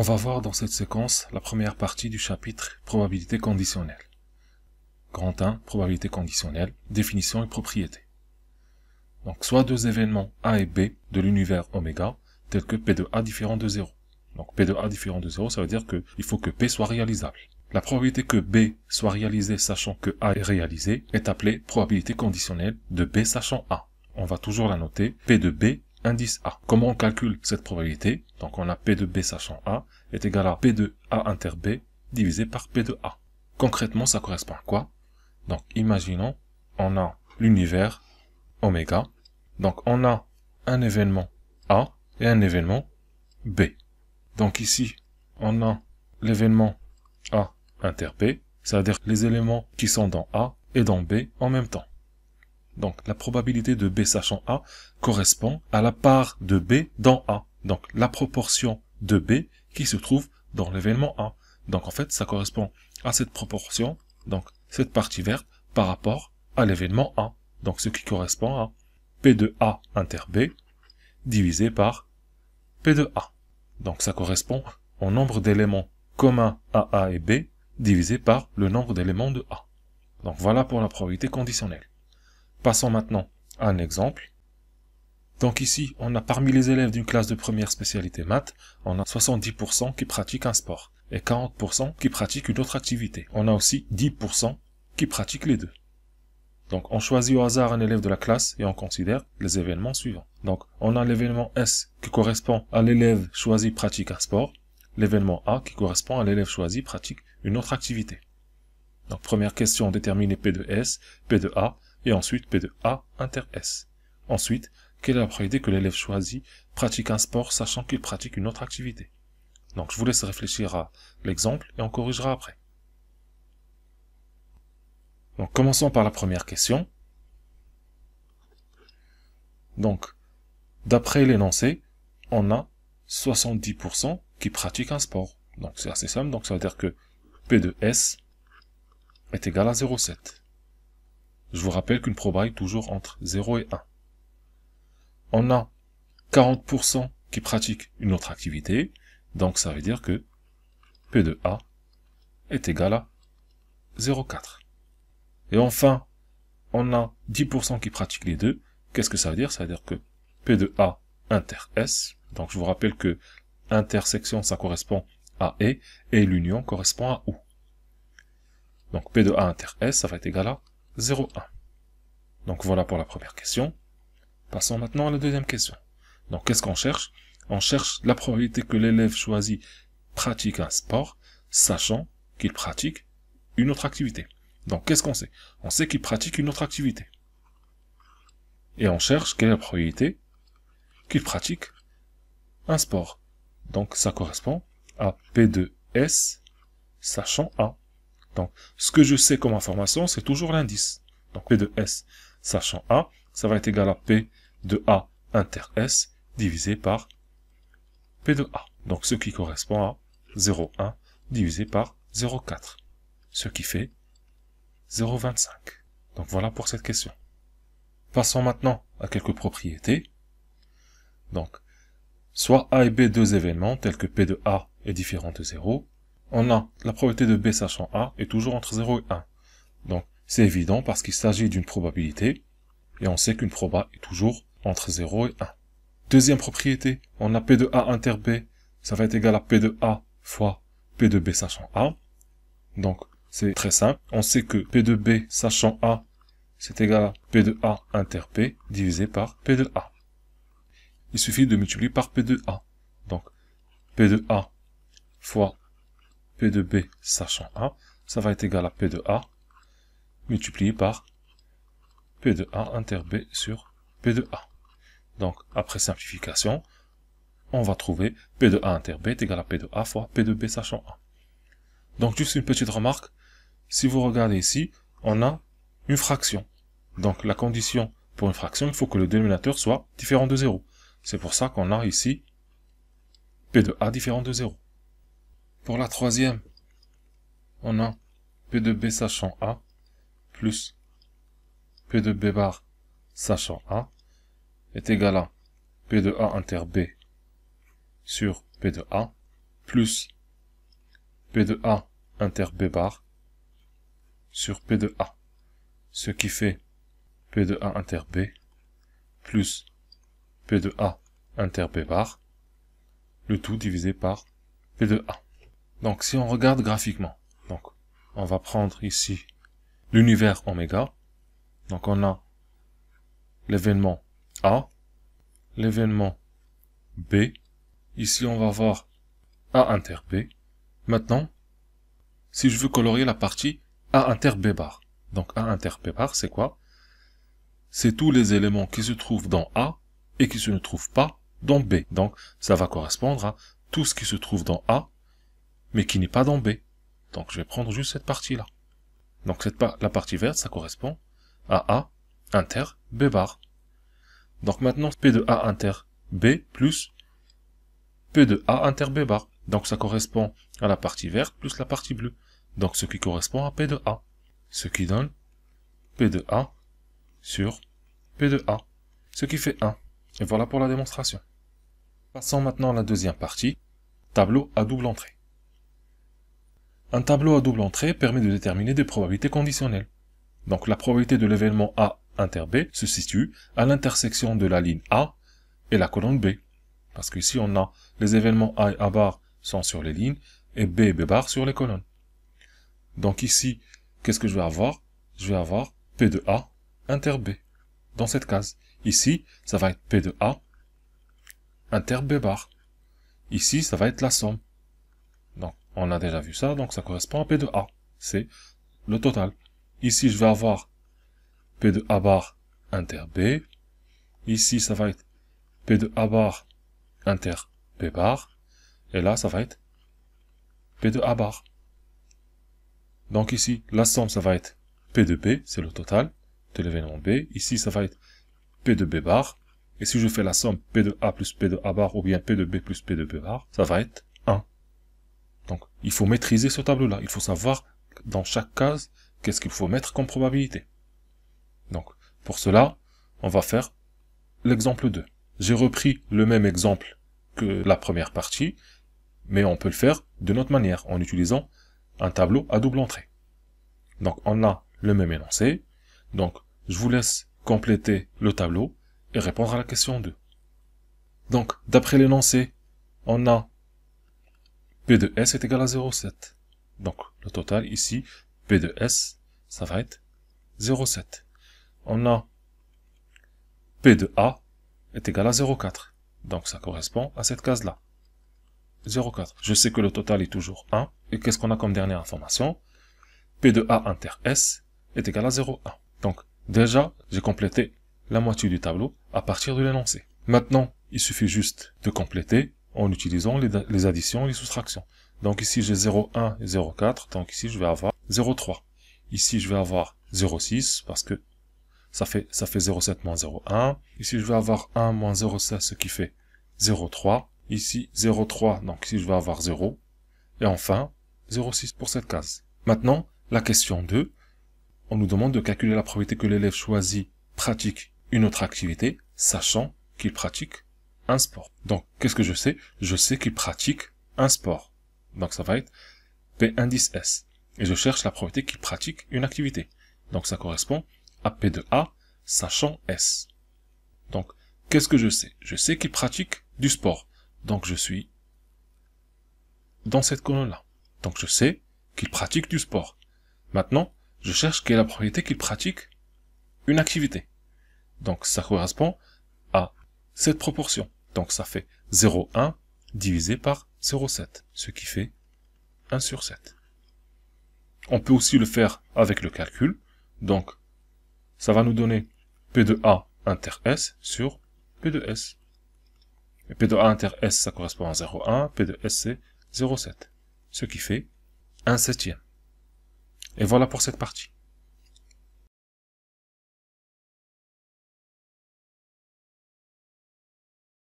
On va voir dans cette séquence la première partie du chapitre probabilité conditionnelle. Grand 1, probabilité conditionnelle, définition et propriété. Donc soit deux événements A et B de l'univers oméga, tels que P de A différent de 0. Donc P de A différent de 0, ça veut dire qu'il faut que P soit réalisable. La probabilité que B soit réalisée sachant que A est réalisé est appelée probabilité conditionnelle de B sachant A. On va toujours la noter, P de B indice A. Comment on calcule cette probabilité? Donc on a P de B sachant A est égal à P de A inter B divisé par P de A. Concrètement, ça correspond à quoi? Donc imaginons, on a l'univers oméga. Donc on a un événement A et un événement B. Donc ici, on a l'événement A inter B, c'est-à-dire les éléments qui sont dans A et dans B en même temps. Donc la probabilité de B sachant A correspond à la part de B dans A. Donc la proportion de B qui se trouve dans l'événement A. Donc en fait ça correspond à cette proportion, donc cette partie verte par rapport à l'événement A. Donc ce qui correspond à P de A inter B divisé par P de A. Donc ça correspond au nombre d'éléments communs à A et B divisé par le nombre d'éléments de A. Donc voilà pour la probabilité conditionnelle. Passons maintenant à un exemple. Donc ici, on a parmi les élèves d'une classe de première spécialité maths, on a 70% qui pratiquent un sport et 40% qui pratiquent une autre activité. On a aussi 10% qui pratiquent les deux. Donc on choisit au hasard un élève de la classe et on considère les événements suivants. Donc on a l'événement S qui correspond à l'élève choisi pratique un sport, l'événement A qui correspond à l'élève choisi pratique une autre activité. Donc première question, déterminer P de S, P de A, et ensuite P de A inter S. Ensuite, quelle est la probabilité que l'élève choisi pratique un sport sachant qu'il pratique une autre activité? Donc je vous laisse réfléchir à l'exemple et on corrigera après. Donc commençons par la première question. Donc, d'après l'énoncé, on a 70% qui pratiquent un sport. Donc c'est assez simple, donc ça veut dire que P de S est égal à 0,7. Je vous rappelle qu'une proba est toujours entre 0 et 1. On a 40% qui pratiquent une autre activité, donc ça veut dire que P de A est égal à 0,4. Et enfin, on a 10% qui pratiquent les deux. Qu'est-ce que ça veut dire? Ça veut dire que P de A inter S, donc je vous rappelle que intersection ça correspond à et l'union correspond à ou. Donc P de A inter S, ça va être égal à 0,1. Donc voilà pour la première question. Passons maintenant à la deuxième question. Donc qu'est-ce qu'on cherche? On cherche la probabilité que l'élève choisi pratique un sport, sachant qu'il pratique une autre activité. Donc qu'est-ce qu'on sait? On sait qu'il pratique une autre activité. Et on cherche quelle est la probabilité qu'il pratique un sport. Donc ça correspond à P de S, sachant A. Donc ce que je sais comme information, c'est toujours l'indice. Donc P de S, sachant A, ça va être égal à P de A inter S divisé par P de A. Donc ce qui correspond à 0,1 divisé par 0,4. Ce qui fait 0,25. Donc voilà pour cette question. Passons maintenant à quelques propriétés. Donc, soit A et B deux événements tels que P de A est différent de 0. On a la probabilité de B sachant A est toujours entre 0 et 1. Donc c'est évident parce qu'il s'agit d'une probabilité et on sait qu'une proba est toujours entre 0 et 1. Deuxième propriété, on a P de A inter B, ça va être égal à P de A fois P de B sachant A. Donc c'est très simple, on sait que P de B sachant A c'est égal à P de A inter P divisé par P de A. Il suffit de multiplier par P de A. Donc P de A fois P de B sachant A, ça va être égal à P de A multiplié par P de A inter B sur P de A. Donc, après simplification, on va trouver P de A inter B est égal à P de A fois P de B sachant A. Donc, juste une petite remarque. Si vous regardez ici, on a une fraction. Donc, la condition pour une fraction, il faut que le dénominateur soit différent de 0. C'est pour ça qu'on a ici P de A différent de 0. Pour la troisième, on a P de B sachant A plus P de B bar sachant A est égal à P de A inter B sur P de A plus P de A inter B bar sur P de A, ce qui fait P de A inter B plus P de A inter B bar, le tout divisé par P de A. Donc si on regarde graphiquement, donc on va prendre ici l'univers oméga, donc on a l'événement A, l'événement B, ici on va voir A inter B. Maintenant, si je veux colorier la partie A inter B bar, donc A inter B bar c'est quoi? C'est tous les éléments qui se trouvent dans A et qui ne se trouvent pas dans B. Donc ça va correspondre à tout ce qui se trouve dans A mais qui n'est pas dans B. Donc je vais prendre juste cette partie-là. Donc la partie verte, ça correspond à A inter B bar. Donc maintenant, P de A inter B plus P de A inter B bar. Donc ça correspond à la partie verte plus la partie bleue. Donc ce qui correspond à P de A. Ce qui donne P de A sur P de A. Ce qui fait 1. Et voilà pour la démonstration. Passons maintenant à la deuxième partie. Tableau à double entrée. Un tableau à double entrée permet de déterminer des probabilités conditionnelles. Donc la probabilité de l'événement A inter B se situe à l'intersection de la ligne A et la colonne B. Parce qu'ici on a les événements A et A bar sont sur les lignes et B et B bar sur les colonnes. Donc ici, qu'est-ce que je vais avoir? Je vais avoir P de A inter B dans cette case. Ici, ça va être P de A inter B bar. Ici, ça va être la somme. Donc, on a déjà vu ça, donc ça correspond à P de A. C'est le total. Ici, je vais avoir P de A bar inter B. Ici, ça va être P de A bar inter B bar. Et là, ça va être P de A bar. Donc ici, la somme, ça va être P de B, c'est le total de l'événement B. Ici, ça va être P de B bar. Et si je fais la somme P de A plus P de A bar ou bien P de B plus P de B bar, ça va être 1. Donc, il faut maîtriser ce tableau-là. Il faut savoir dans chaque case qu'est-ce qu'il faut mettre comme probabilité. Donc, pour cela, on va faire l'exemple 2. J'ai repris le même exemple que la première partie, mais on peut le faire de notre manière, en utilisant un tableau à double entrée. Donc, on a le même énoncé. Donc, je vous laisse compléter le tableau et répondre à la question 2. Donc, d'après l'énoncé, on a P de S est égal à 0,7. Donc, le total ici, P de S, ça va être 0,7. On a P de A est égal à 0,4. Donc, ça correspond à cette case-là. 0,4. Je sais que le total est toujours 1. Et qu'est-ce qu'on a comme dernière information? P de A inter S est égal à 0,1. Donc, déjà, j'ai complété la moitié du tableau à partir de l'énoncé. Maintenant, il suffit juste de compléter en utilisant les additions et les soustractions. Donc ici, j'ai 0,1 et 0,4. Donc ici, je vais avoir 0,3. Ici, je vais avoir 0,6 parce que ça fait 0,7 moins 0,1. Ici, je vais avoir 1 moins 0,7, ce qui fait 0,3. Ici, 0,3, donc ici, je vais avoir 0. Et enfin, 0,6 pour cette case. Maintenant, la question 2, on nous demande de calculer la probabilité que l'élève choisi pratique une autre activité, sachant qu'il pratique un sport. Donc, qu'est-ce que je sais? Je sais qu'il pratique un sport. Donc, ça va être P indice S. Et je cherche la probabilité qu'il pratique une activité. Donc, ça correspond à P de A, sachant S. Donc, qu'est-ce que je sais? Je sais qu'il pratique du sport. Donc, je suis dans cette colonne-là. Donc, je sais qu'il pratique du sport. Maintenant, je cherche quelle est la probabilité qu'il pratique une activité. Donc, ça correspond à cette proportion. Donc, ça fait 0,1 divisé par 0,7, ce qui fait 1 sur 7. On peut aussi le faire avec le calcul. Donc, ça va nous donner P de A inter S sur P de S. Et P de A inter S, ça correspond à 0,1. P de S, c'est 0,7. Ce qui fait 1/7. Et voilà pour cette partie.